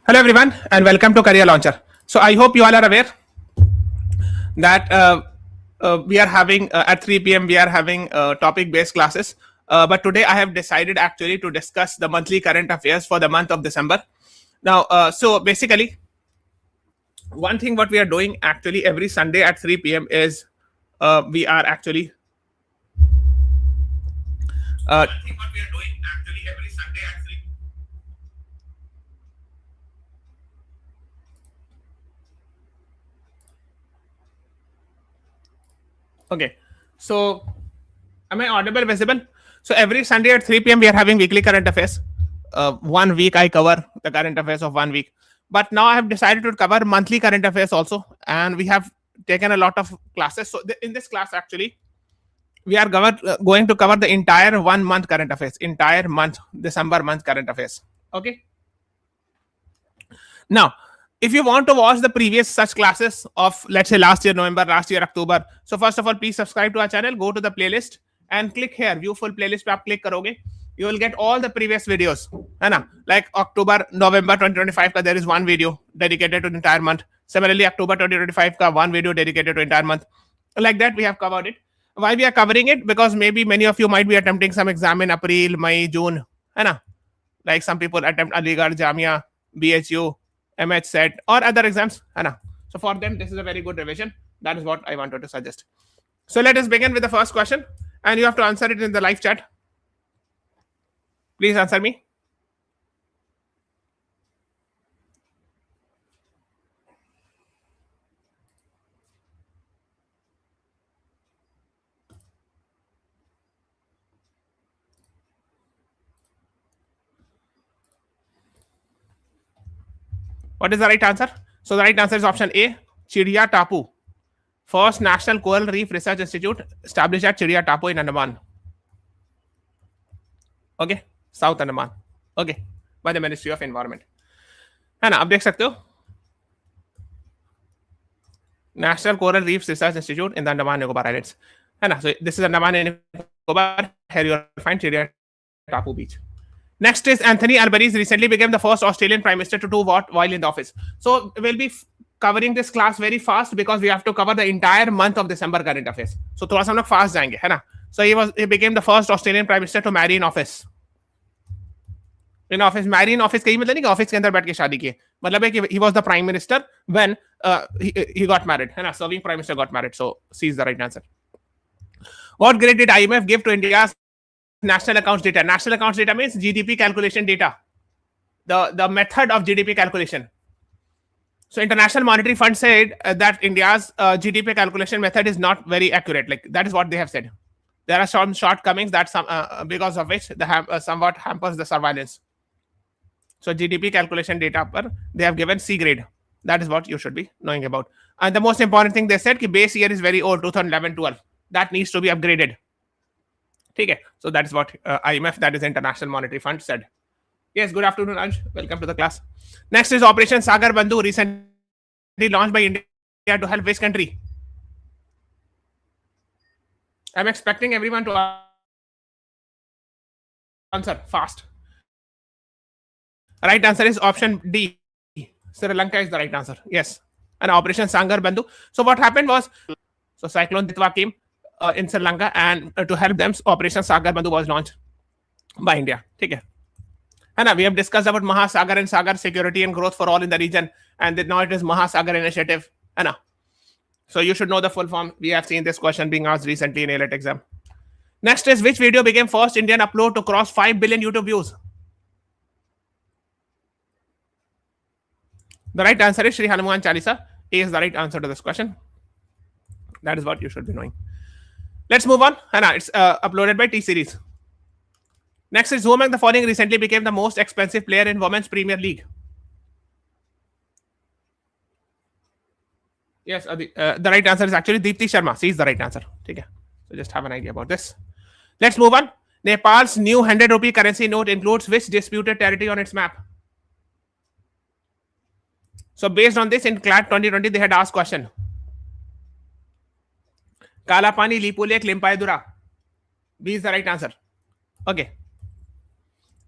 Hello everyone and welcome to Career Launcher. So I hope you all are aware that we are having at 3 p.m. we are having topic based classes. But today I have decided actually to discuss the monthly current affairs for the month of December. Now, so basically, one thing what we are doing actually every Sunday at 3 p.m. is we are actually one thing what we are doing actually every Sunday at 3. Okay, so am I audible, visible? So every Sunday at 3 p.m. we are having weekly current affairs. 1 week I cover the current affairs of 1 week, but now I have decided to cover monthly current affairs also, and we have taken a lot of classes. So in this class, actually, we are going to cover the entire 1 month current affairs, entire month, December month current affairs. Okay. Now, if you want to watch the previous such classes of, let's say, last year November, last year October, so first of all, please subscribe to our channel, go to the playlist and click here, view full playlist. Pe aap click karoge, you will get all the previous videos, hai na? Like October, November 2025 ka there is one video dedicated to the entire month. Similarly, October 2025 ka one video dedicated to entire month. Like that, we have covered it. Why we are covering it? Because maybe many of you might be attempting some exam in April, May, June, hai na? Like some people attempt Aligarh, Jamia, BHU, MH set or other exams. So for them, this is a very good revision. That is what I wanted to suggest. So let us begin with the first question, and you have to answer it in the live chat. Please answer me. What is the right answer? So the right answer is option A, Chidiya Tapu. First National Coral Reef Research Institute established at Chidiya Tapu in Andaman. Okay, South Andaman. Okay, by the Ministry of Environment. है ना, आप देख सकते हो National Coral Reefs Research Institute in the Andaman Nicobar Islands. है ना, so this is Andaman and Nicobar. Here you will find Chidiya Tapu Beach. Next is Anthony Albanese recently became the first Australian Prime Minister to do what while in the office. So we'll be covering this class very fast because we have to cover the entire month of December current affairs. So थोड़ा सा हम लोग fast जाएंगे, है ना? So he became the first Australian Prime Minister to marry in office. In office, marry in office कहीं मतलब नहीं कि ऑफिस के अंदर बैठ के शादी की, मतलब है कि he was the Prime Minister when he got married, है ना? Serving Prime Minister got married. So C is the right answer. What grade did IMF give to India's national accounts data? National accounts data means GDP calculation data. The method of GDP calculation. So International Monetary Fund said that India's GDP calculation method is not very accurate. Like that is what they have said. There are some shortcomings that because of which they somewhat hampers the surveillance. So GDP calculation data per they have given C grade. That is what you should be knowing about. And the most important thing they said कि base year is very old, 2011-12. That needs to be upgraded. Okay, so that is what IMF, that is International Monetary Fund, said. Yes, good afternoon, Anj. Welcome to the class. Next is Operation Sagar Bandhu, recently launched by India to help which country? I'm expecting everyone to answer fast. Right answer is option D. Sri Lanka is the right answer. Yes. And Operation Sagar Bandhu. So what happened was, so Cyclone Ditwa came in Sri Lanka, and to help them, Operation Sagar Bandhu was launched by India. Okay. And we have discussed about Mahasagar and Sagar security and growth for all in the region, and now it is Mahasagar initiative. And so you should know the full form. We have seen this question being asked recently in ALET exam. Next is which video became first Indian upload to cross 5 billion YouTube views? The right answer is Shri Hanuman Chalisa. A is the right answer to this question. That is what you should be knowing. Let's move on. It's uploaded by T Series. Next is who among the following recently became the most expensive player in Women's Premier League? Yes, the right answer is actually Deepti Sharma. C is the right answer. Okay. So just have an idea about this. Let's move on. Nepal's new 100 rupee currency note includes which disputed territory on its map? So based on this, in CLAT 2020, they had asked question. Kalapani, Lipu Lake, Limpai Dura. B is the right answer. Okay.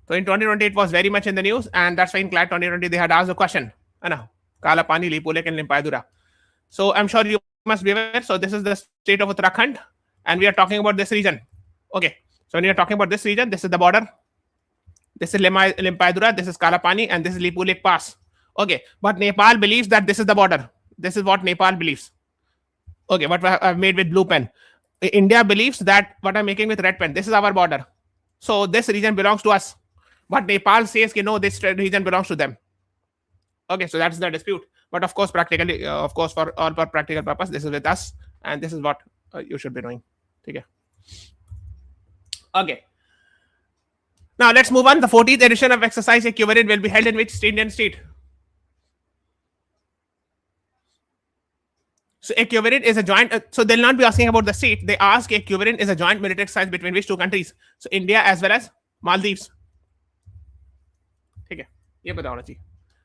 So in 2020, it was very much in the news, and that's why in CLAT 2020 they had asked a question. Kala Pani, Lipulek, and Limpadura. So I'm sure you must be aware. So this is the state of Uttarakhand, and we are talking about this region. Okay. So when we are talking about this region, this is the border. This is Limpadura, this is Kalapani, and this is Lipulek Pass. Okay. But Nepal believes that this is the border. This is what Nepal believes. Okay. What I've made with blue pen. India believes that what I'm making with red pen. This is our border. So this region belongs to us. But Nepal says, no, this region belongs to them. Okay, so that's the dispute. But of course, practically, for all practical purpose, this is with us, and this is what you should be doing. Okay. Now let's move on. The 14th edition of exercise equivalent will be held in which Indian state? So equivalent is a joint. So they'll not be asking about the state. They ask equivalent is a joint military exercise between which two countries? So India as well as Maldives. Okay. ये पता होना चाहिए.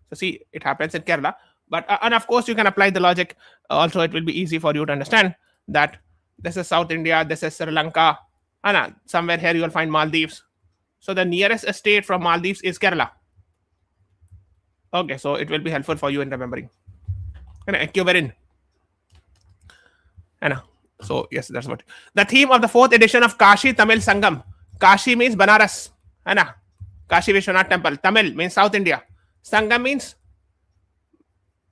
So see, it happens in Kerala. But and of course, you can apply the logic. Also, it will be easy for you to understand that this is South India, this is Sri Lanka, and somewhere here you will find Maldives. So the nearest state from Maldives is Kerala. Okay, so it will be helpful for you in remembering. Equivalent. So yes, that's what. The theme of the 4th edition of Kashi Tamil Sangam. Kashi means Banaras. Kashi Vishwanath Temple. Tamil means South India. Sangam means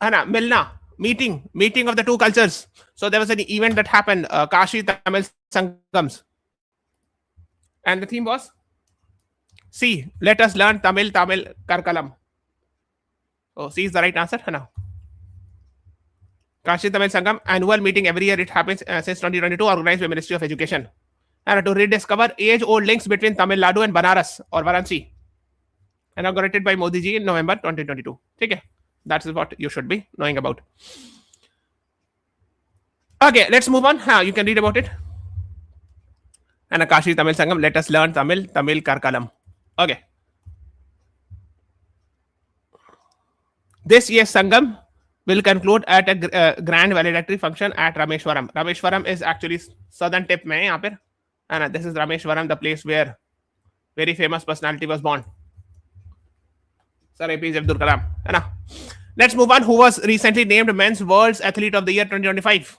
Milna, meeting of the two cultures. So there was an event that happened, Kashi Tamil Sangams. And the theme was C. Let us learn Tamil Karkalam. So C is the right answer. Kashi Tamil Sangam annual meeting every year. It happens since 2022, organized by Ministry of Education. And to rediscover age-old links between Tamil Nadu and Banaras or Varanasi. Inaugurated by Modi ji in November 2022. Okay, that's what you should be knowing about. Okay, let's move on. You can read about it. And Kashi Tamil Sangam, let us learn Tamil Karkalam. Okay. This year's Sangam will conclude at a grand valedictory function at Rameshwaram. Rameshwaram is actually southern tip mein yahan per. And this is Rameshwaram, the place where very famous personality was born. Sir APJ Abdul Kalam. Let's move on. Who was recently named Men's World's Athlete of the Year 2025?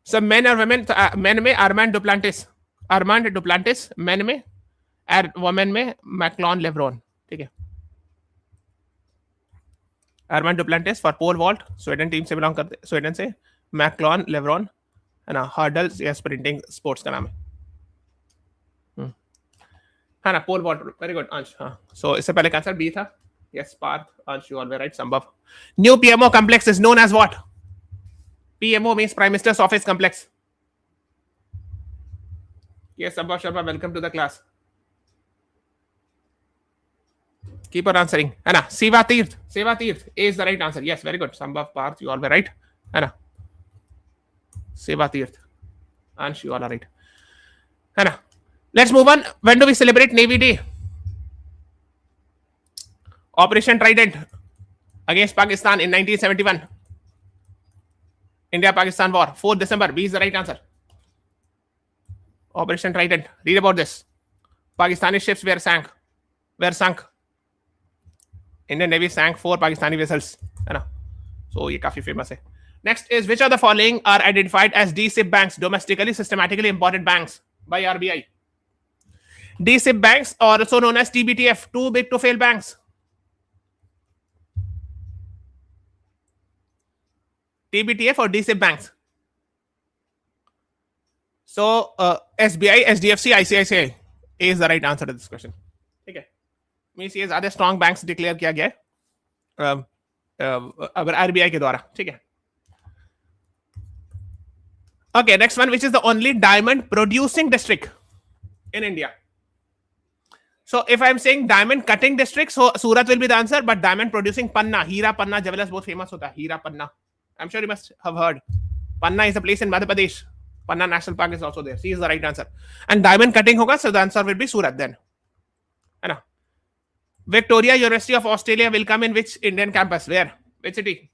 So men or women? Men में Armand Duplantis. Men में, women में Macklon Lebron. ठीक है. Armand Duplantis for pole vault, Sweden team से belong करते, Sweden से. Macklon Lebron, hurdles या sprinting sports का नाम है. Pole vault. Very good, Ansh. So इससे पहले का आंसर B था. Yes, Parth, Ansh, you all were right. Sambhav. New PMO complex is known as what? PMO means Prime Minister's Office Complex. Yes, Sambhav Sharma, welcome to the class. Keep on answering. Seva Tirth. A is the right answer. Yes, very good. Sambhav, Parth, you all were right. Seva Tirth. Ansh, you all are right. Let's move on. When do we celebrate Navy Day? Operation Trident against Pakistan in 1971. India-Pakistan war. 4th December. B is the right answer. Operation Trident. Read about this. Pakistani ships were sunk. Indian Navy sank 4 Pakistani vessels. So ये काफी famous है. Next is, which of the following are identified as DSIB banks, domestically systematically important banks, by RBI? DSIB banks, or also known as TBTF, too big to fail banks. TBTF or DSIB banks? So SBI, SDFC, ICICI is the right answer to this question. Okay. Means ये ज़्यादा strong banks declare किया गया है अगर RBI के द्वारा. ठीक है. Okay, next one, which is the only diamond producing district in India? So if I'm saying diamond cutting district, so Surat will be the answer, but diamond producing Panna, Hira Panna jewellers बहुत famous होता है. Hira Panna. I'm sure you must have heard. Panna is a place in Madhya Pradesh. Panna National Park is also there. C is the right answer. And diamond cutting hoga, so the answer will be Surat then. Victoria University of Australia will come in which Indian campus? Where? Which city?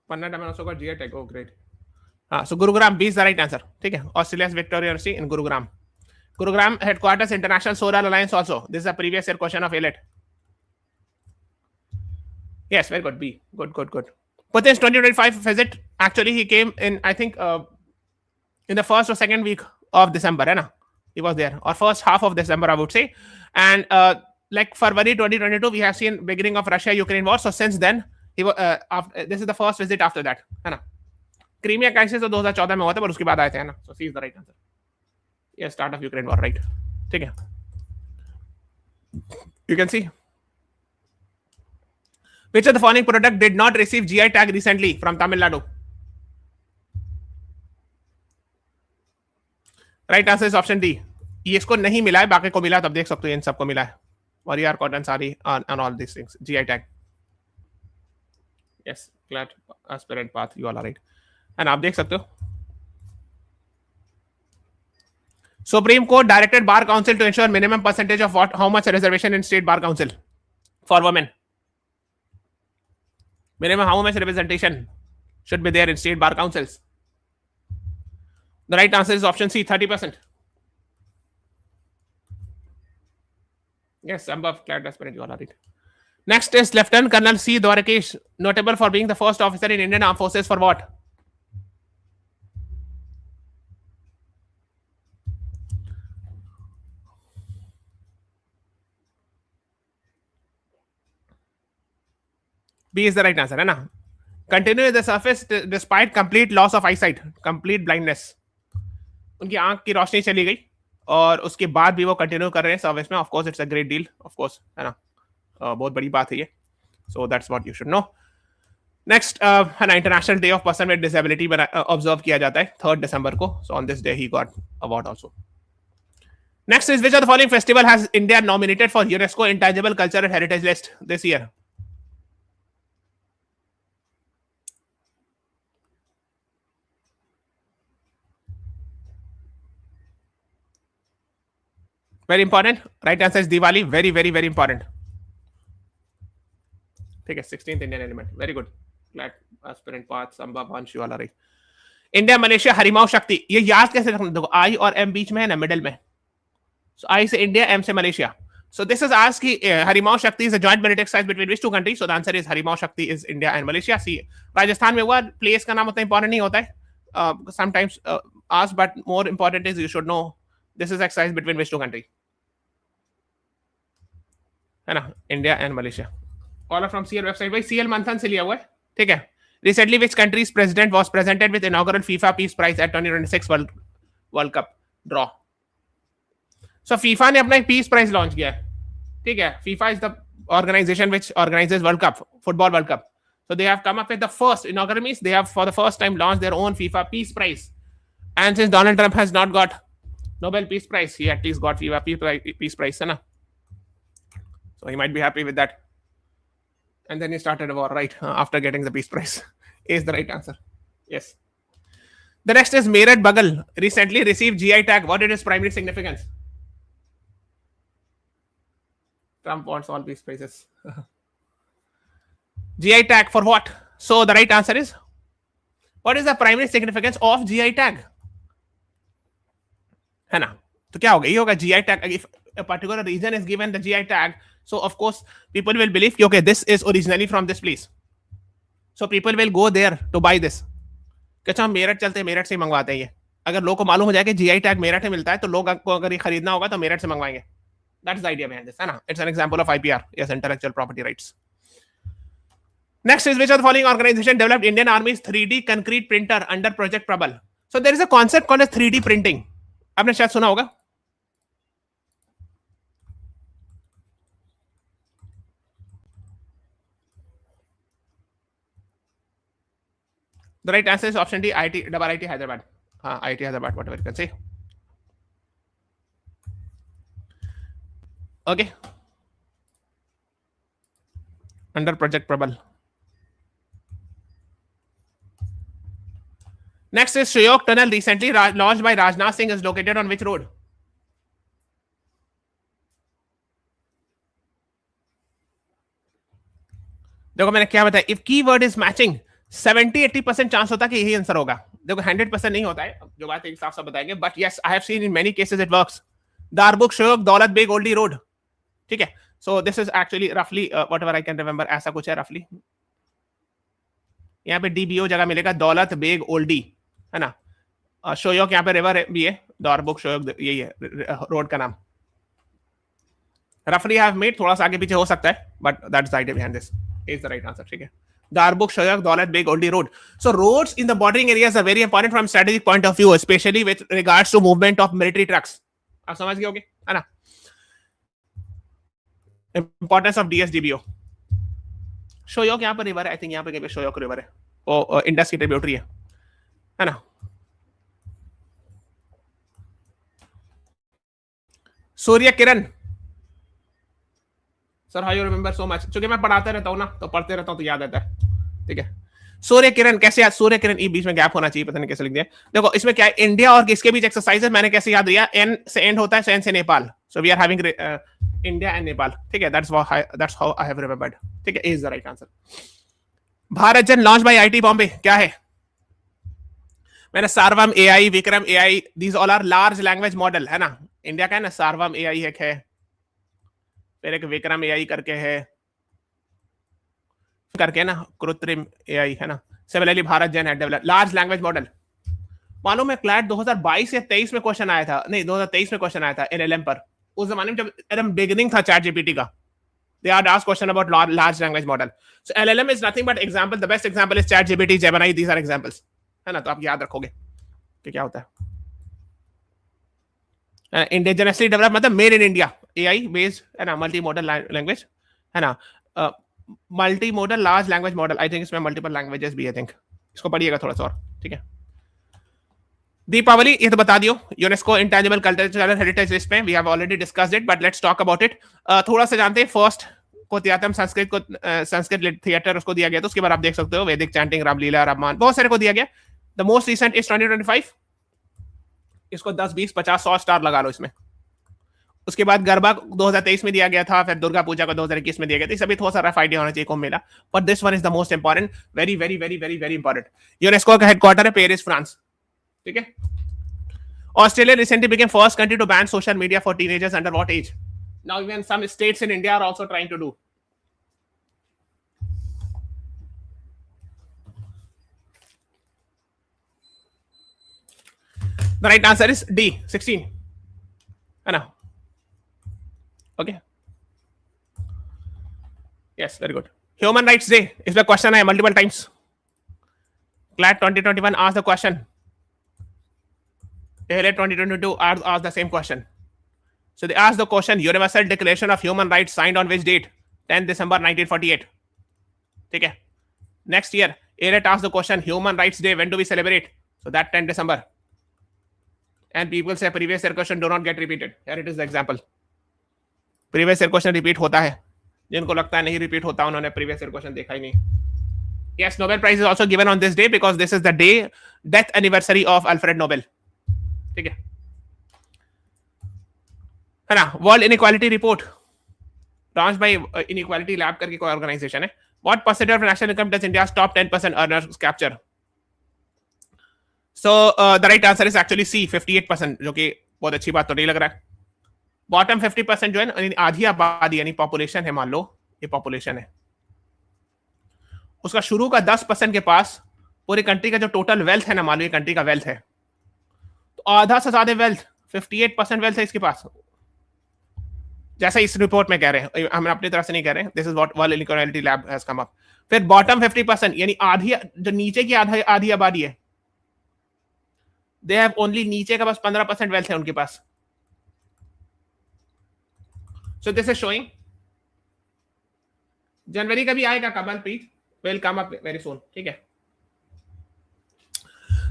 Panna Daman also got GI tag. Oh, great. So Gurugram B is the right answer. ठीक है. Australia's Victoria University in Gurugram. Gurugram headquarters International Solar Alliance also. This is a previous year question of ALET. Yes, very good. B. Good. Putin's 2025 visit. Actually, he came in, I think, in the first or second week of December, है ना? He was there, or first half of December, I would say. And like February 2022, we have seen beginning of Russia-Ukraine war. So since then, he this is the first visit after that, है ना? Crimea crisis तो 2014 में हुआ था, पर उसके बाद आए थे, है ना? So C is the right answer. Yes, start of Ukraine war, right? ठीक है. You can see. Which of the following product did not receive GI tag recently from Tamil Nadu? Right answer is option D. ये इसको नहीं मिला है, बाकी को मिला, तब देख सकते हो इन सबको मिला है. और यार cotton sari on all this things GI tag. Yes, CLAT aspirant path, you all are right. And आप देख सकते हो supreme court directed bar council to ensure minimum percentage of what how much reservation in state bar council for women. Minimum how much representation should be there in state bar councils? The right answer is option C, 30%. Yes, above CLAT aspirant, you all are right. Next is Lieutenant Colonel C. Dwarakesh, notable for being the first officer in Indian Armed Forces for what? B is the right answer, है ना? Continue the surface despite complete loss of eyesight, complete blindness. उनकी आंख की रोशनी चली गई और उसके बाद भी वो कंटिन्यू कर रहे हैं सर्विस में. Of course it's a great deal, of course, है ना? बहुत बड़ी बात है ये. So that's what you should know. Next है ना, international day of person with disability observe किया जाता है 3 दिसंबर को. So on this day he got award also. Next is which of the following festival has India nominated for UNESCO intangible cultural heritage list this year? Very important. Right answer is Diwali. Very, very, very important. ठीक है, 16th Indian element. Very good. CLAT aspirant path, Samba, Vansh, you all are right. India Malaysia Harimau Shakti, ये याद कैसे रखना? देखो आई और M बीच में है ना, मिडिल में. सो आई से इंडिया, एम से Malaysia. So this is asked कि हरिमाओ शक्ति is a joint military exercise between which two countries? So the answer is हरिमाओ शक्ति is India and Malaysia. See, Rajasthan में हुआ, प्लेस का नाम उतना इंपॉर्टेंट नहीं होता है. Sometimes asked, but more important is you should know this is exercise between which two countries. है ना, India and Malaysia. All are from CL website. भाई सीएल मंथन से लिया हुआ है, ठीक है. Recently which countries president was presented with inaugural FIFA peace prize at 2026 world cup draw. So FIFA ने अपना एक पीस प्राइज लॉन्च किया है, ठीक है. FIFA is the organisation which organises world cup, football world cup. So they have come up with the first inaugural means they have for the first time launched their own FIFA Peace Prize. And since Donald Trump has not got Nobel Peace Prize, he at least got FIFA Peace Prize, है ना? So he might be happy with that. And then he started a war, right? After getting the Peace Prize. Is the right answer. Yes. The next is Meerut Bagal. Recently received GI tag. What is its primary significance? Trump wants all peace prizes. GI tag for what? So the right answer is, what is the primary significance of GI tag? है ना? तो क्या होगा? ये होगा GI tag. If a particular region is given the GI tag, so of course people will believe okay, this is originally from this place. So people will go there to buy this. अच्छा, हम मेरठ चलते हैं, मेरठ से मंगवाते हैं ये. अगर लोग को मालूम हो जाए कि GI tag मेरठ में मिलता है, तो लोग को अगर ये खरीदना होगा तो मेरठ से मंगवाएंगे. That's the idea behind this, है ना? It's an example of IPR, yes, intellectual property rights. Next is which of the following organization developed Indian Army's 3D concrete printer under Project Prabal? So there is a concept called as 3D printing. आपने शायद सुना होगा. The right answer is option D, IIT Hyderabad. IIT Hyderabad, whatever you can say. Okay. Under Project Prabal. Next is Shyok Tunnel, recently launched by Rajnath Singh, is located on which road? देखो मैंने क्या बताया. If keyword is matching, 70-80% chance होता है कि यही answer होगा. देखो 100% नहीं होता है, जो बात एक साफ साफ बताएंगे, but yes I have seen in many cases it works. Darbuk Shyok Daulat Beg Oldi road. ठीक है, सो दिस इज एक्चुअली रफली whatever I can remember, ऐसा कुछ है रफली. यहाँ पे डीबीओ जगह मिलेगा, दौलत बेग ओल्डी, है ना. शोयोग यहाँ पे रिवर भी है, दारबुक शोयोग यही है रोड का नाम. रफली हैव मेड, थोड़ा सा आगे पीछे हो सकता है, but that's the idea behind this. Is the right answer. ठीक है, Darbuk Shyok Daulat Beg Oldi road. So roads in the bordering areas are very important from strategic point of view, especially with regards to movement of military trucks. आप समझ गए होगे, है ना. Importance of DSDBO. शोयोग यहाँ पर रिवर है, आई थिंक यहाँ पे कहीं शोयोग रिवर है, वो इंडस की ट्रिब्यूटरी है ना. Surya Kiran. Sir how you remember so much, क्योंकि मैं पढ़ाते रहता हूँ ना, तो पढ़ते रहता हूँ तो याद आता है. ठीक है, सूर्य किरण कैसे याद, सूर्य किरण ई बीच में गैप होना चाहिए, पता नहीं कैसे लिख दिया. देखो इसमें क्या है, इंडिया और किसके बीच एक्सरसाइज है, मैंने कैसे याद दिया, एन से एंड होता है, सो एन से Nepal. So we are having India and Nepal. ठीक है, that's how I have remembered. ठीक है, is the right answer. BharatGen launch by IIT Bombay क्या है, मैंने Sarvam AI, Vikram AI, these all are large language model, है ना. इंडिया का है ना, सार्वम एआई एक है, फिर एक विक्रम एआई करके है, करके ना कृत्रिम एआई, है ना. सिमिलरली भारत जन है डेवलप लार्ज लैंग्वेज मॉडल. मालूम है क्लैट 2022 या 23 में क्वेश्चन आया था, नहीं 2023 में क्वेश्चन आया था एलएलएम पर. उस जमाने में जब एकदम बिगिनिंग था चैट जीपीटी का, they are asked question about large language model. So LLM is nothing but example. The best example is ChatGPT, Gemini. These are examples, है ना. तो आप याद रखोगे कि क्या होता है. इंडिजिनसली डेवलप मतलब made in India, AI based, है ना, मल्टी मॉडल लैंग्वेज, है ना. Multi modal large language model, I think इसमें मल्टीपल लैंग्वेजेस भी, आई थिंक इसको पढ़िएगा थोड़ा सा और. ठीक है, दीपावली ये तो बता दियो, UNESCO intangible cultural heritage list में, we have already discussed it, but let's talk about it. थोड़ा सा जानते हैं. फर्स्ट को दिया था संस्कृत को, संस्कृत थिएटर उसको दिया गया, तो उसके बाद आप देख सकते हो वैदिक चैंटिंग, रामलीला, राममान, बहुत सारे को दिया गया. The most recent is 2025. इसको 10 20 50 100 स्टार लगा लो इसमें. उसके बाद गरबा 2023 में दिया गया था, फिर दुर्गा पूजा को 2021 में दिया गया था. सभी थोड़ा सा रफ आइडिया होना चाहिए कौन मिला, but this one is the most important, very very very very very important. UNESCO का हेडक्वार्टर है पेरिस, फ्रांस. ठीक है. Australia recently became first country to ban social media for teenagers under what age? Now even some states in India are also trying to do. The right answer is D, 16. है ना. Okay. Yes, very good. Human Rights Day. इसमें question है multiple times. CLAT 2021 asked the question. 2022 asked the same question. So they asked the question, Universal Declaration of Human Rights signed on which date? 10 December 1948. ठीक है. Next year, ARET asked the question, Human Rights Day, when do we celebrate? So that 10 December. And people say previous year question do not get repeated. Here it is the example. Previous year question repeat होता है. जिनको लगता है नहीं repeat होता, उन्होंने previous year question देखा ही नहीं. Yes, Nobel Prize is also given on this day because this is the day, death anniversary of Alfred Nobel. ठीक है ना. World inequality report launch by inequality lab करके कोई ऑर्गेनाइजेशन है. What percentage of national income does India's top 10% earners capture? So the right answer is actually see, 58%, जो कि बहुत अच्छी बात तो नहीं लग रहा है. बॉटम 50% जो है आधी आबादी यानी पॉपुलेशन है, मान लो ये पॉपुलेशन है, उसका शुरू का 10% के पास पूरी कंट्री का जो टोटल वेल्थ है ना, मान लो ये कंट्री का वेल्थ है, तो आधा से ज्यादा वेल्थ 58% वेल्थ है इसके पास, जैसा इस रिपोर्ट में कह रहे हैं. हम अपनी तरफ से नहीं कह रहे हैं, this is what world inequality lab has come up. फिर बॉटम 50% यानी आधी, जो नीचे की आधी आबादी है, दे हैव ओनली, नीचे का बस 15% वेल्थ है उनके पास. So this is showing. जनवरी का भी आएगा Kamalpreet, will come up very soon. ठीक है.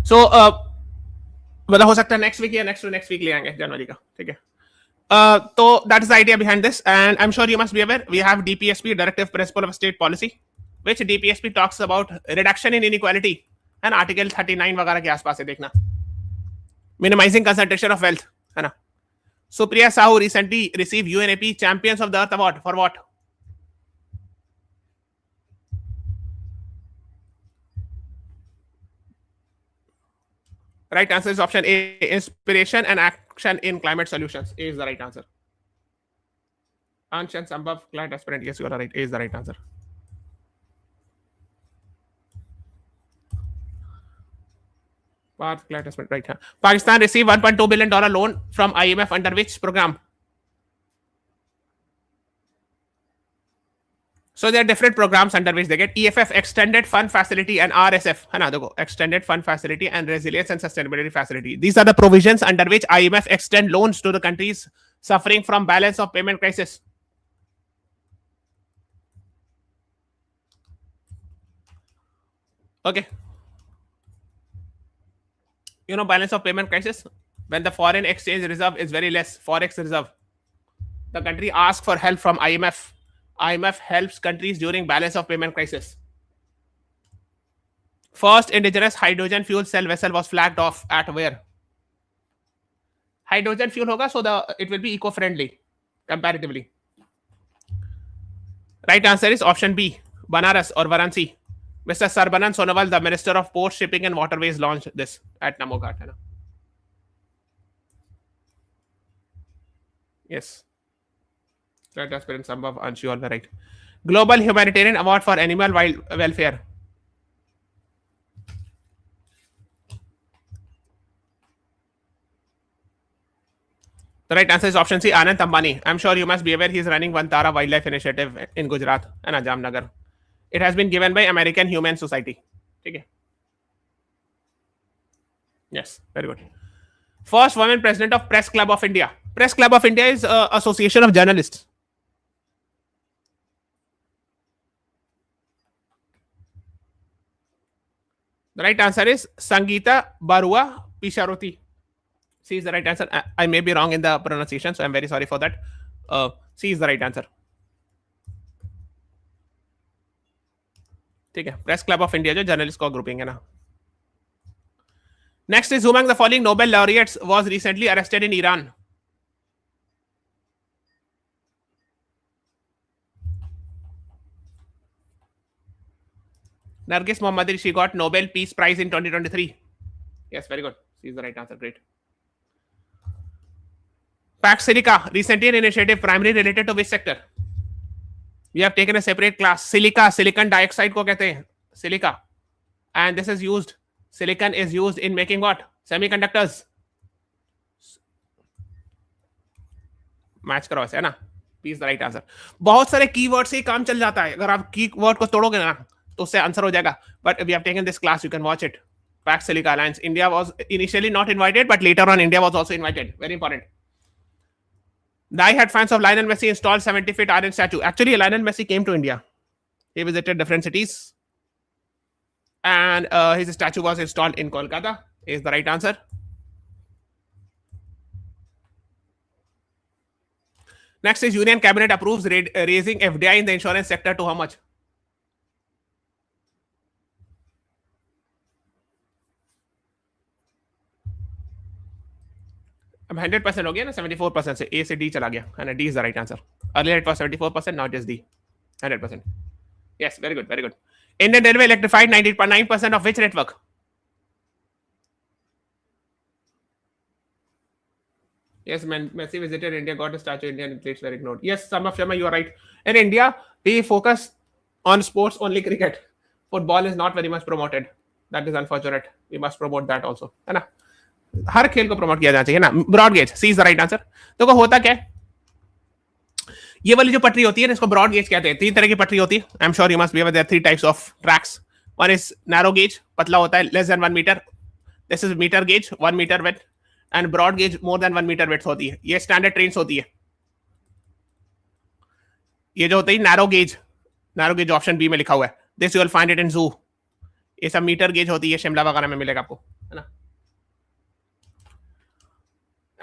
सो मतलब हो सकता है नेक्स्ट वीक या नेक्स्ट वीक ले आएंगे जनवरी का. ठीक है. So that is the idea behind this, and I'm sure you must be aware we have DPSP, Directive Principle of State Policy, which DPSP talks about reduction in inequality, and Article 39 वगैरह के आसपास है, देखना. Minimizing concentration of wealth, है ना. Supriya Sahu recently received UNEP Champions of the Earth Award for what? Right answer is option A, inspiration and action in climate solutions. A is the right answer. Ansh and Sambhav, CLAT aspirant. Yes, you are right. A is the right answer. CLAT aspirant, right. Pakistan received $1.2 billion loan from IMF under which program? So there are different programs under which they get EFF, Extended Fund Facility, and RSF. है ना, देखो, Extended Fund Facility and Resilience and Sustainability Facility. These are the provisions under which IMF extend loans to the countries suffering from balance of payment crisis. Okay. You know balance of payment crisis? When the foreign exchange reserve is very less, forex reserve, the country asks for help from IMF. IMF helps countries during balance of payment crisis. First indigenous hydrogen fuel cell vessel was flagged off at where? Hydrogen fuel hoga, so it will be eco-friendly comparatively. Right answer is option B, Banaras or Varanasi. Mr. Sarbanan Sonowal, the Minister of Port, Shipping and Waterways, launched this at Namoghat. Yes. Right aspirant Sambhav, Anshu, all right. Global Humanitarian Award for Animal Welfare. The right answer is option C, Anand Ambani. I'm sure you must be aware he is running Vantara Wildlife Initiative in Gujarat and Jamnagar. It has been given by American Humane Society. Okay. Yes, very good. First woman president of Press Club of India. Press Club of India is Association of Journalists. The right answer is Sangeeta Barua Pisharuti. C is the right answer. I may be wrong in the pronunciation, so I'm very sorry for that. C is the right answer. ठीक है, press club of India जो journalist को grouping है ना. Next is who among the following Nobel laureates was recently arrested in Iran? Nargis Mohammadi, she got Nobel Peace Prize in 2023. Yes, very good. She is the right answer. Great. Pax Silica, recently an initiative primarily related to which sector? We have taken a separate class. Silica, silicon dioxide को कहते हैं, silica, and this is used. Silicon is used in making what? Semiconductors. Match करो ऐसे है ना. P is the right answer. बहुत सारे keyword से काम चल जाता है. अगर आप कीवर्ड को तोड़ोगे ना तो उससे आंसर हो जाएगा. But we have taken this class. You can watch it. Pax Silica Alliance. India was initially not invited, but later on India was also invited. Very important. Die-hard fans of Lionel Messi installed 70 feet iron statue. Actually, Lionel Messi came to India. He visited different cities. And his statue was installed in Kolkata. Is the right answer. Next is Union Cabinet approves raising FDI in the insurance sector to how much? अब 100% हो गया ना, 74% से A से D चला गया है ना. D is the right answer. Earlier it was 74%, now it is D. 100%. Yes, very good, very good. Indian Railway electrified 90.9% of which network? Yes, Messi visited India, got a statue. Indian athletes were ignored. Yes, Sambhav Sharma, you are right. In India, we focus on sports only cricket. Football is not very much promoted. That is unfortunate. We must promote that also. है ना? हर खेल को promote किया जाना चाहिए ना. Broad gauge, C is the right answer. देखो होता क्या है, ये वाली जो पटरी होती है इसको ब्रॉड गेज कहते हैं. 3 तरह की पटरी होती है. I am sure you must be aware. There are 3 types of tracks. One is narrow gauge, पतला होता है, less than 1 metre. This is metre gauge, 1 metre width. And broad gauge more than 1 metre width होती है. ये standard trains होती है. ये जो होती है नैरो गेज ऑप्शन बी में लिखा हुआ है. This you will find it in जू. ये सब मीटर गेज होती है, शिमला वगैरह में मिलेगा आपको, है ना.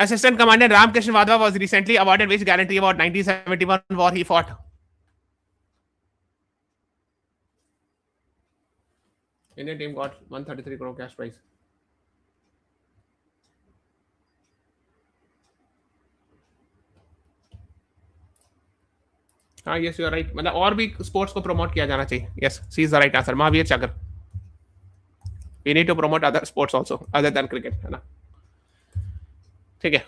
Assistant Commander Ramkrishna Wadhwa was recently awarded which gallantry award? 1971 war he fought. Indian team got 133 crore cash prize. हाँ, yes, you are right. मतलब और भी स्पोर्ट्स को प्रमोट किया जाना चाहिए. Yes, C is the right answer. Mahavir चाकर. We need to promote other sports also other than cricket, है ना? ठीक है.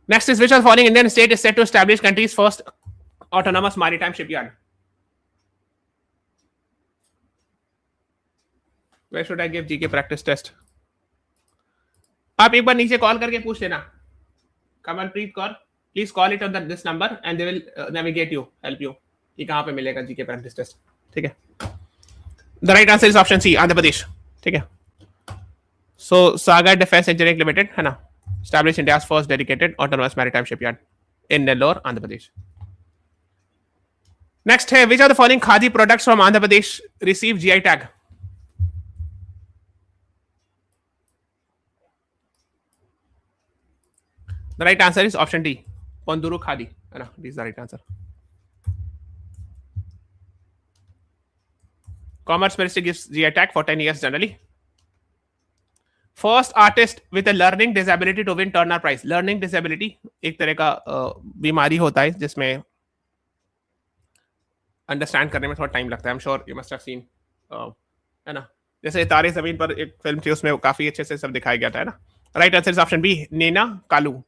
Next is which of the following Indian state is set to establish country's first autonomous maritime shipyard? Where should I give GK practice test? आप एक बार नीचे call करके पूछ लेना. Kamalpreet Kaur, please call it on this number and they will navigate you, help you. कि कहाँ पे मिलेगा GK practice test. ठीक है. The right answer is option C, Andhra Pradesh. ठीक है. So Sagar Defense Engineering Limited है ना, established India's first dedicated autonomous maritime shipyard in Nellore, Andhra Pradesh. Next है, which of the following khadi products from Andhra Pradesh receive GI tag? The right answer is option D, Panduru khadi. है ना, this is the right answer. Commerce Ministry gives GI tag for 10 years generally. First artist with a learning disability to win Turner Prize. Learning disability एक तरह का बीमारी होता है जिसमें understand करने में थोड़ा टाइम लगता है. I'm sure you must have seen, है ना, जैसे तारे जमीन पर एक फिल्म थी उसमें काफी अच्छे से सब दिखाया गया था, है ना. Right answer is option B, नेना कालू.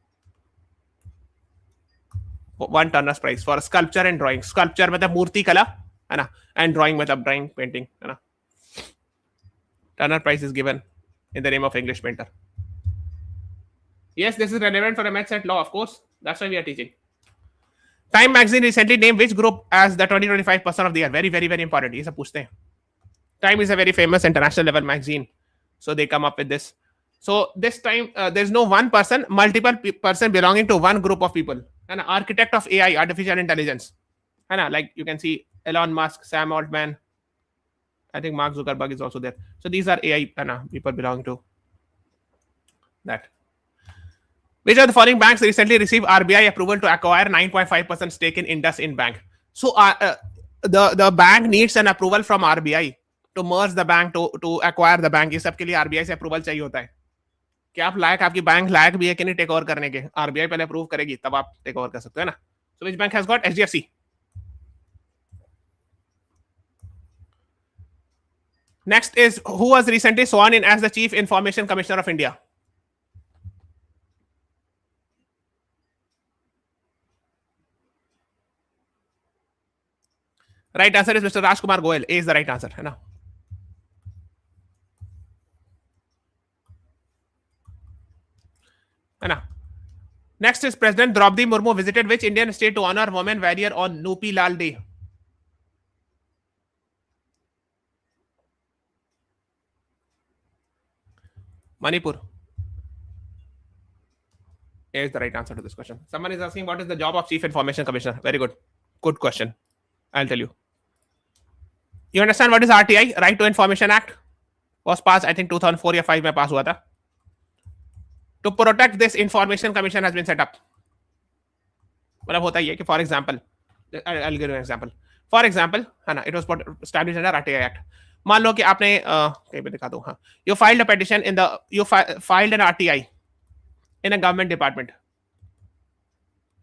1 Turner Prize for sculpture and drawing. Sculpture मतलब मूर्ति कला, है ना, and drawing मतलब ड्राइंग पेंटिंग, है ना. Turner Prize is given in the name of English painter. Yes, this is relevant for a maths and law, of course. That's why we are teaching. Time magazine recently named which group as the 2025 person of the year? Very, very, very important. ये सब पूछते हैं. Time is a very famous international level magazine, so they come up with this. So this time there's no one person, multiple person belonging to one group of people. An architect of AI, artificial intelligence, है ना, like you can see Elon Musk, Sam Altman. I think Mark Zuckerberg is also there. So these are AI people belonging to that. Which of the following banks recently received RBI approval to acquire 9.5% stake in IndusInd Bank? So the bank needs an approval from RBI to merge the bank, to acquire the bank. ये सब के लिए RBI से approval चाहिए होता है. कि आप लायक, आपकी बैंक लायक भी है कि नहीं टेक ओवर करने के. RBI पहले अप्रूव करेगी तब आप टेक ओवर कर सकते हो, ना. So which bank has got? HDFC. Next is who was recently sworn in as the Chief Information Commissioner of India? Right answer is Mr. Rajkumar Goyal. A is the right answer, है ना. है ना. Next is President Draupadi Murmu visited which Indian state to honor women warrior on Nupi Lal Day? Manipur. A is the right answer to this question. Someone is asking what is the job of Chief Information Commissioner. Very good. Good question. I'll tell you. You understand what is RTI? Right to Information Act was passed, I think 2004 या 5 में पास हुआ था. To protect this, Information Commission has been set up. मतलब होता ही है कि for example, I'll give you an example. For example, है ना, it was established under RTI Act. मान लो कि आपने कहीं पे दिखा दो, हाँ, you filed a petition in the, you filed an RTI in a government department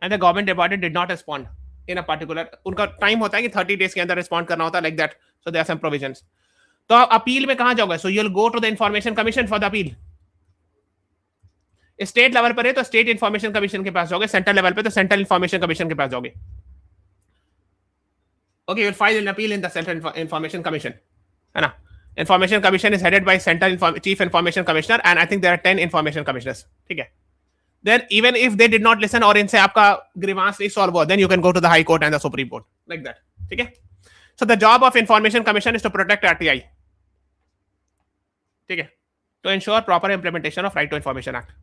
and the government department did not respond in a particular, उनका टाइम होता है कि 30 days के अंदर रिस्पॉन्ड करना होता है, like that. So there are some provisions. तो आप अपील में कहां जाओगे? So you'll go to the Information Commission for the appeal. State level पर है तो स्टेट इंफॉर्मेशन कमीशन के पास जाओगे, सेंट्रल लेवल पे तो सेंट्रल इंफॉर्मेशन कमीशन के पास जाओगे. Okay, you'll file an appeal in the Central Information Commission, है ना. Information Commission is headed by Central Chief Information Commissioner and I think there are 10 Information Commissioners. ठीक है. Then even if they did not listen और इनसे आपका grievance नहीं solve हुआ, then you can go to the High Court and the Supreme Court, like that. ठीक है. So the job of Information Commission is to protect RTI. ठीक है. To ensure proper implementation of Right to Information Act.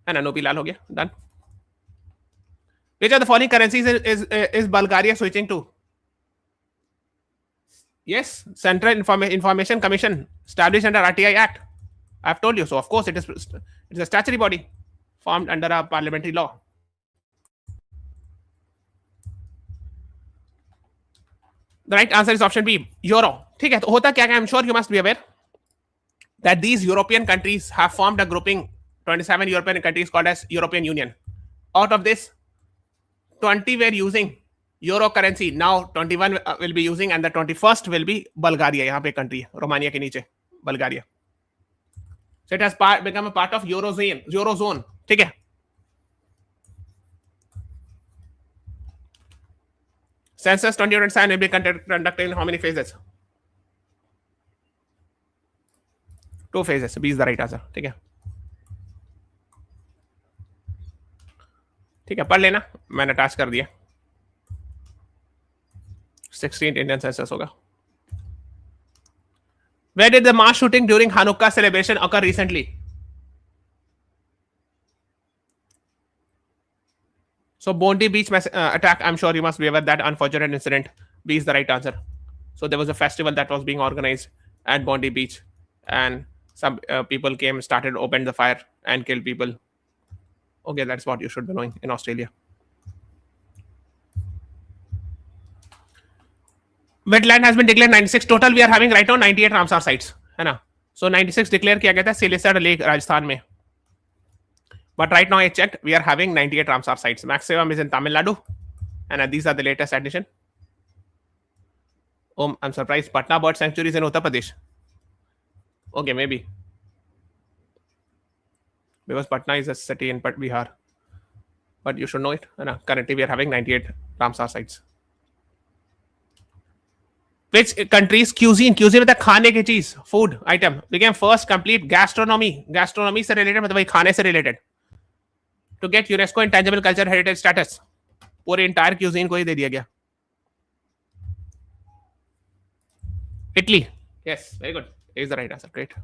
है ना, नोपी लाल हो गया, done. Which of the following currencies is Bulgaria switching to? Yes, Central Information Commission established under RTI Act. I've told you. So of course it's a statutory body formed under a parliamentary law. The right answer is option B, Euro. ठीक है. तो होता क्या है? I'm sure you must be aware that these European countries have formed a grouping, 27 European countries called as European Union. Out of this, 20 were using Euro currency. Now 21 will be using and the 21st will be Bulgaria. यहाँ पे country है, Romania के नीचे Bulgaria. So it has become a part of Eurozone. ठीक है. Census 2027 will be conducted in how many phases? 2 phases. B is the right answer. ठीक है. ठीक है, पढ़ लेना, मैंने अटैच कर दिया. 16th Indian census होगा. Where did the mass shooting during Hanukkah celebration occur recently? So Bondi Beach attack, I'm sure you must be aware that unfortunate incident. B is the right answer. So there was a festival that was being organized at Bondi Beach, and some people came, started, opened the fire, and killed people. Okay, that's what you should be knowing in Australia. Wetland has been declared 96. Total we are having right now 98 Ramsar sites, है ना? So 96 declare किया गया था Silisad Lake Rajasthan में. But right now I checked, we are having 98 Ramsar sites. Maximum is in Tamil Nadu, and these are the latest addition. Oh, I'm surprised. Patna Bird Sanctuary is in Uttar Pradesh. Okay, maybe. Because Patna is a city in Bihar. But you should know it. Currently, we are having 98 Ramsar sites. Which country's cuisine with the खाने की चीज, food item, became first complete gastronomy से related, मतलब वही खाने से related, to get UNESCO intangible culture heritage status. पूरे entire cuisine को ही दे दिया गया. Italy. Yes, very good. A is the right answer. Great.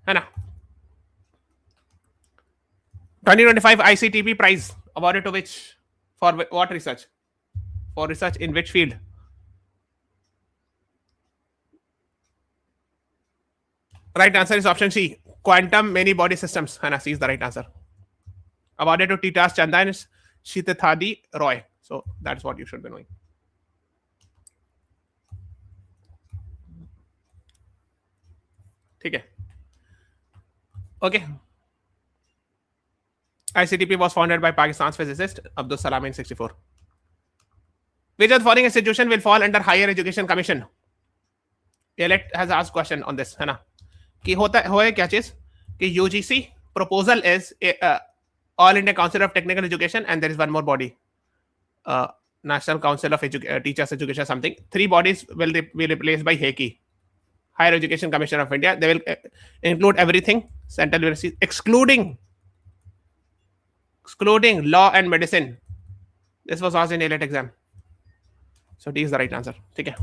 है ना? 2025 ICTP prize awarded to which? For what research? For research in which field? Right answer is option C. Quantum many body systems. Hana, C is the right answer. Awarded to Titas Chanda and Shitathadi Roy. So that's what you should be knowing. Okay. Okay. ICTP was founded by Pakistan's physicist Abdul Salam in 64. Which of the following institution will fall under Higher Education Commission? Elect has asked question on this, है ना? कि होता है क्या चीज? कि UGC proposal is All India Council of Technical Education, and there is one more body, National Council of Teachers Education something. 3 bodies will be replaced by HECI, Higher Education Commission of India. They will include everything, central universities, excluding law and medicine. This was asked in ALET exam. So D is the right answer. ठीक है,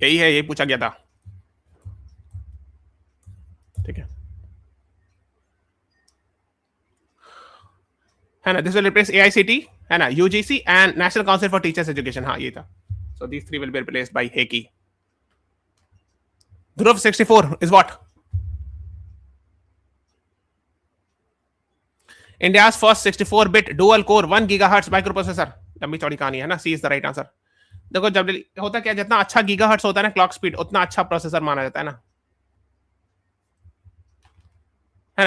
यही पूछा गया था. ठीक है ना? This will replace AICT, है ना, UGC and National Council for Teachers Education. हाँ, ये था. So these 3 will be replaced by HECI. Dhruv 64 is what? India's first 64-bit dual-core 1 GHz microprocessor. लंबी चौड़ी कहानी है ना. C is the right answer. देखो, जब होता क्या, जितना अच्छा गीगाहर्ट्ज होता है ना क्लॉक स्पीड, उतना अच्छा प्रोसेसर माना जाता है ना.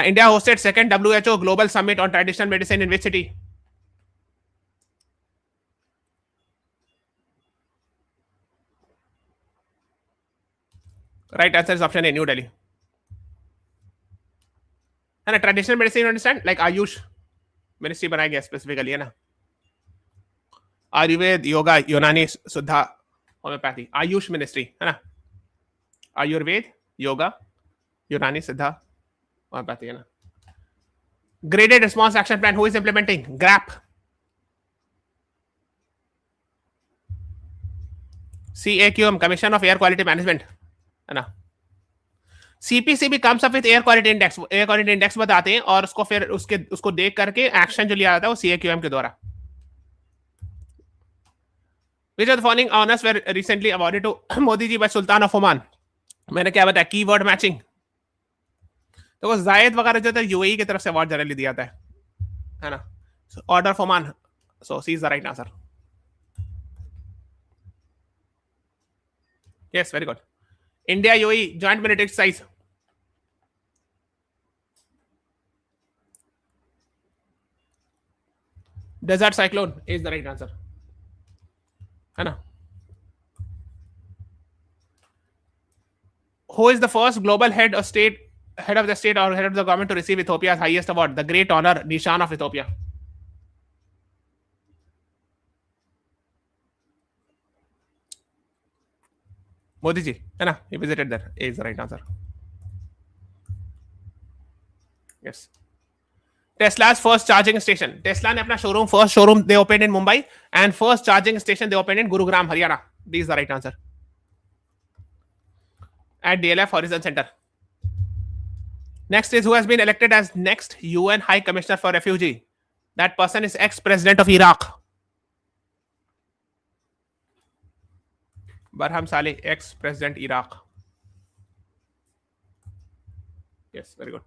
India hosted second WHO Global Summit on Traditional Medicine in which city? Right answer is option A, New Delhi. Traditional medicine, you understand? Like Ayush Ministry बनाया गया specifically, है ना? Ayurved, Yoga, Unani, Siddha, Homeopathy. Ayush Ministry, है ना? Ayurved, Yoga, Unani, Siddha, Homeopathy, है ना? Graded Response Action Plan, who is implementing? GRAP. CAQM, Commission of Air Quality Management, है ना? CPCB comes up with air quality index बताते हैं, और उसको फिर उसको देख करके एक्शन जो लिया जाता है वो CAQM के द्वारा. Which of the following honors were recently awarded to Modi ji by Sultan of Oman? मैंने क्या बताया? Keyword matching. तो वो जायद वगैरह जो था UAE की तरफ से अवार्ड जनरली दिया जाता है ना? Order of Oman. So C is the right answer. Yes, very good. India UAE joint military exercise. Desert cyclone is the right answer, है ना? Who is the first global head of the state or head of the government to receive Ethiopia's highest award, the great honor Nishan of Ethiopia? Modi ji, है ना? He visited there. A is the right answer. Yes. Tesla's first charging station. Tesla ने अपना first showroom they opened in Mumbai, and first charging station they opened in Gurugram, Haryana. This is the right answer. At DLF Horizon Center. Next is who has been elected as next UN High Commissioner for Refugee. That person is ex-president of Iraq, Barham Saleh, ex-president Iraq. Yes, very good.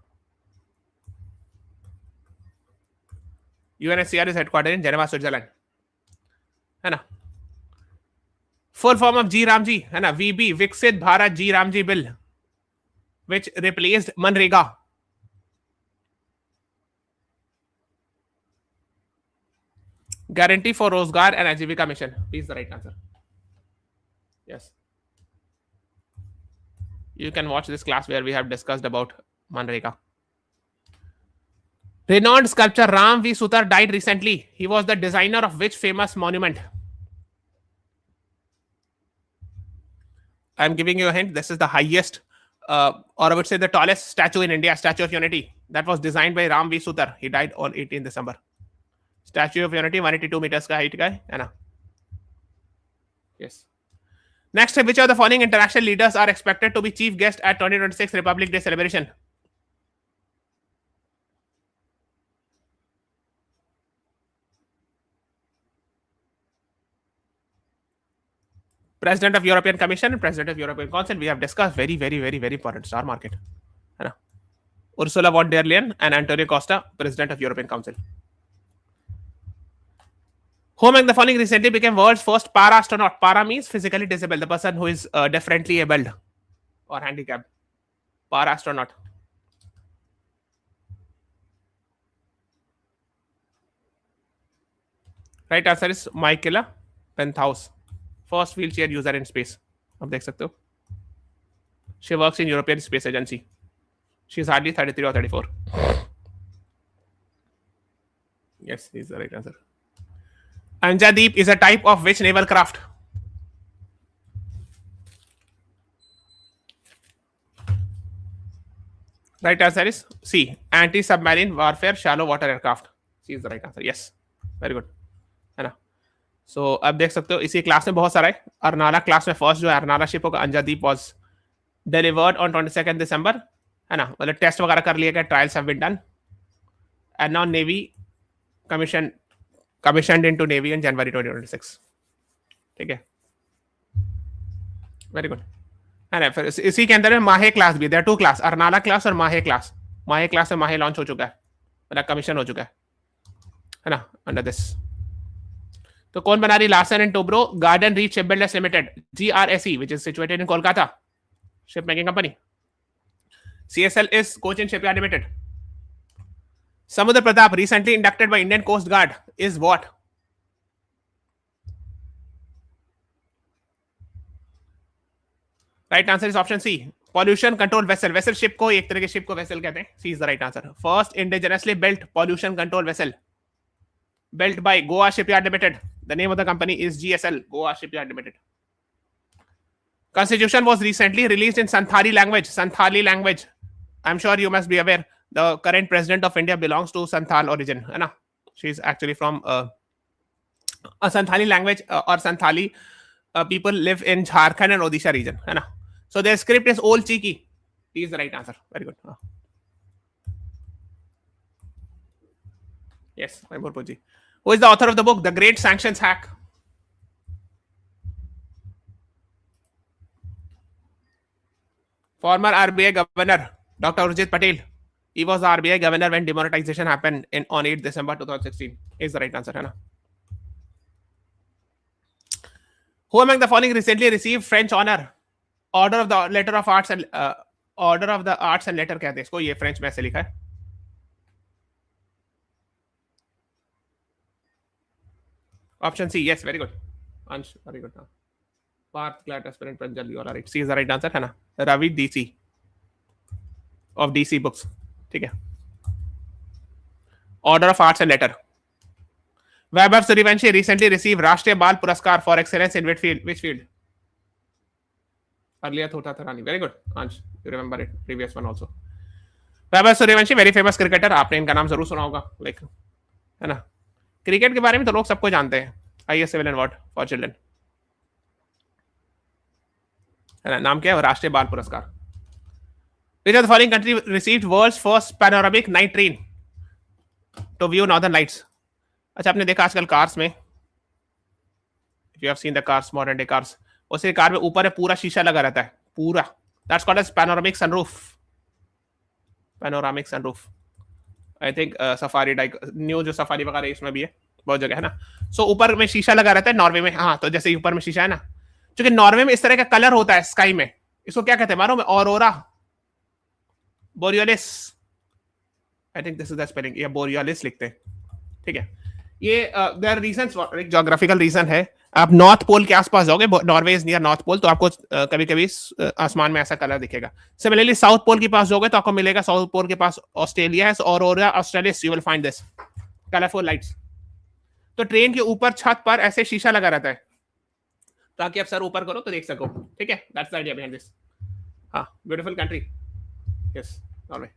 UNHCR is headquartered in Geneva, Switzerland. है ना? Full form of G Ramji, है ना? VB, Viksit Bharat G Ramji Bill, which replaced Manrega. Guarantee for Rozgar and Ajivika Mission. Is the right answer. Yes. You can watch this class where we have discussed about Manrega. Renowned sculptor Ram V. Sutar died recently. He was the designer of which famous monument? I'm giving you a hint. This is the highest, or I would say the tallest statue in India, Statue of Unity. That was designed by Ram V. Sutar. He died on 18 December. Statue of Unity, 182 meters का height का है ना? Yes. Next, which of the following international leaders are expected to be chief guest at 2026 Republic Day celebration? President of European Commission and President of European Council. We have discussed very important star market. है ना? Ursula von der Leyen and Antonio Costa, President of European Council. Who among the following recently became world's first para astronaut? Para means physically disabled, the person who is differently abled or handicapped. Para astronaut. Right answer is Michaela Penthouse, first wheelchair user in space. आप देख सकते हो. She works in European Space Agency. She is hardly 33 or 34. Yes, this is the right answer. Anjadeep is a type of which naval craft? Right answer is C. Anti-submarine warfare shallow water aircraft. C is the right answer. Yes. Very good. है ना? So अब देख सकते हो इसी class में बहुत सारा है. अरनाला क्लास में फर्स्ट जो है अरनाला शिप होगा अंजादीप was delivered on 22nd December. है ना? मतलब टेस्ट वगैरह कर लिए गए. Trials have been done. And now Navy commissioned into Navy in January 2026. ठीक है. Very good. है ना? फिर इसी के अंदर में माहे क्लास भी. There are two class, Arnala class और माहे क्लास. माहे क्लास में माहे लॉन्च हो चुका है. मतलब कमीशन हो चुका है ना? Under this. तो कौन बना रही Larsen and Toubro? Garden reach shipbuilders limited, GRSE, which is situated in Kolkata, ship making company. CSL is Cochin Shipyard Limited. Samudra Pratap, recently inducted by Indian Coast Guard, is what? Right answer is option C. Pollution control vessel. Vessel ship को एक तरह के ship को vessel कहते हैं. C is the right answer. First indigenously built pollution control vessel, built by Goa Shipyard Limited. The name of the company is GSL, Goa Shipyard Limited. Constitution was recently released in Santhali language. Santhali language. I'm sure you must be aware. The current president of India belongs to Santhal origin. है ना? She is actually from a Santhali language or Santhali people live in Jharkhand and Odisha region. है ना? So their script is Old Cheeky. He is the right answer. Very good. Yes, Maimurpuji. Who is the author of the book The Great Sanctions Hack? Former RBI Governor Dr. Urjit Patel. He was the RBI Governor when demonetization happened on 8 December 2016. Is the right answer. है ना? Who among the following recently received French honor? Order of the Letter of Arts and Order of the Arts and Letter कहते हैं इसको. ये French में ऐसे लिखा है. Order of the Arts and Letter. Order of the Arts and Letter. Yes, very good. है ना? So there is script is Old Cheeky. He is the right answer. Very good. He is the right answer. Yes, Maimurpuji. Who is the author of the book The Great Sanctions Hack? Former RBI Governor Dr. Urjit Patel. He was the RBI Governor when demonetization happened on 8 December 2016. Is the right answer. है ना? Who among the following recently received French honor? Order of the Arts and Letter कहते हैं इसको. ये French में ऐसे लिखा है. Option C, yes, very good. Ansh, very good now. Parth, CLAT, aspirant, Pranjal, you all are right. C is the right answer, है ना? Ravi, DC of DC books. ठीक है. Order of Arts and Letter. Vaibhav Suryavanshi recently received Rashtriya Bal Puraskar for excellence in which field? Which field? Earlier Thota Tharani. Very good. Ansh, you remember it. Previous one also. Vaibhav Suryavanshi, very famous cricketer. आपने इनका नाम जरूर सुना होगा. Like, है ना? Cricket के बारे में तो लोग सबको जानते हैं. IAS Civil and what for children. है ना? नाम क्या है? राष्ट्रीय बाल पुरस्कार. Which of the following country received world's first panoramic night train to view northern lights? अच्छा, आपने देखा आजकल कार्स में, if you have seen the cars, modern day cars, उसे कार में ऊपर है पूरा शीशा लगा रहता है, पूरा. That's called as panoramic sunroof. Panoramic sunroof. I think Safari डाइक न्यू जो सफारी वगैरह इसमें भी है, बहुत जगह है ना. सो ऊपर में शीशा लगा रहता है नॉर्वे में. हाँ, तो जैसे ऊपर में शीशा है ना, क्योंकि नॉर्वे में इस तरह का कलर होता है स्काई में. इसको क्या कहते हैं मालूम है? Aurora borealis. I think this is the spelling. ये बोरियोलिस लिखते हैं. ठीक है. ये देयर रीजंस, एक ज्योग्राफिकल रीजन है. आप नॉर्थ पोल के आसपास जाओगे, Norway is near North Pole, तो आपको कभी कभी आसमान में ऐसा कलर दिखेगा. सिमिलरली साउथ पोल के पास जाओगे तो आपको मिलेगा, साउथ पोल के पास ऑस्ट्रेलिया है, aurora australis, you will find this colourful lights. तो ट्रेन के ऊपर छत पर ऐसे शीशा लगा रहता है ताकि आप सर ऊपर करो तो देख सको. ठीक है. That's the idea behind this. हाँ, beautiful country. Yes, Norway.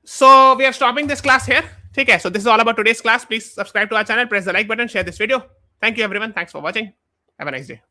So we are stopping this class here. Okay, so this is all about today's class. Please subscribe to our channel, press the like button, share this video. Thank you everyone. Thanks for watching. Have a nice day.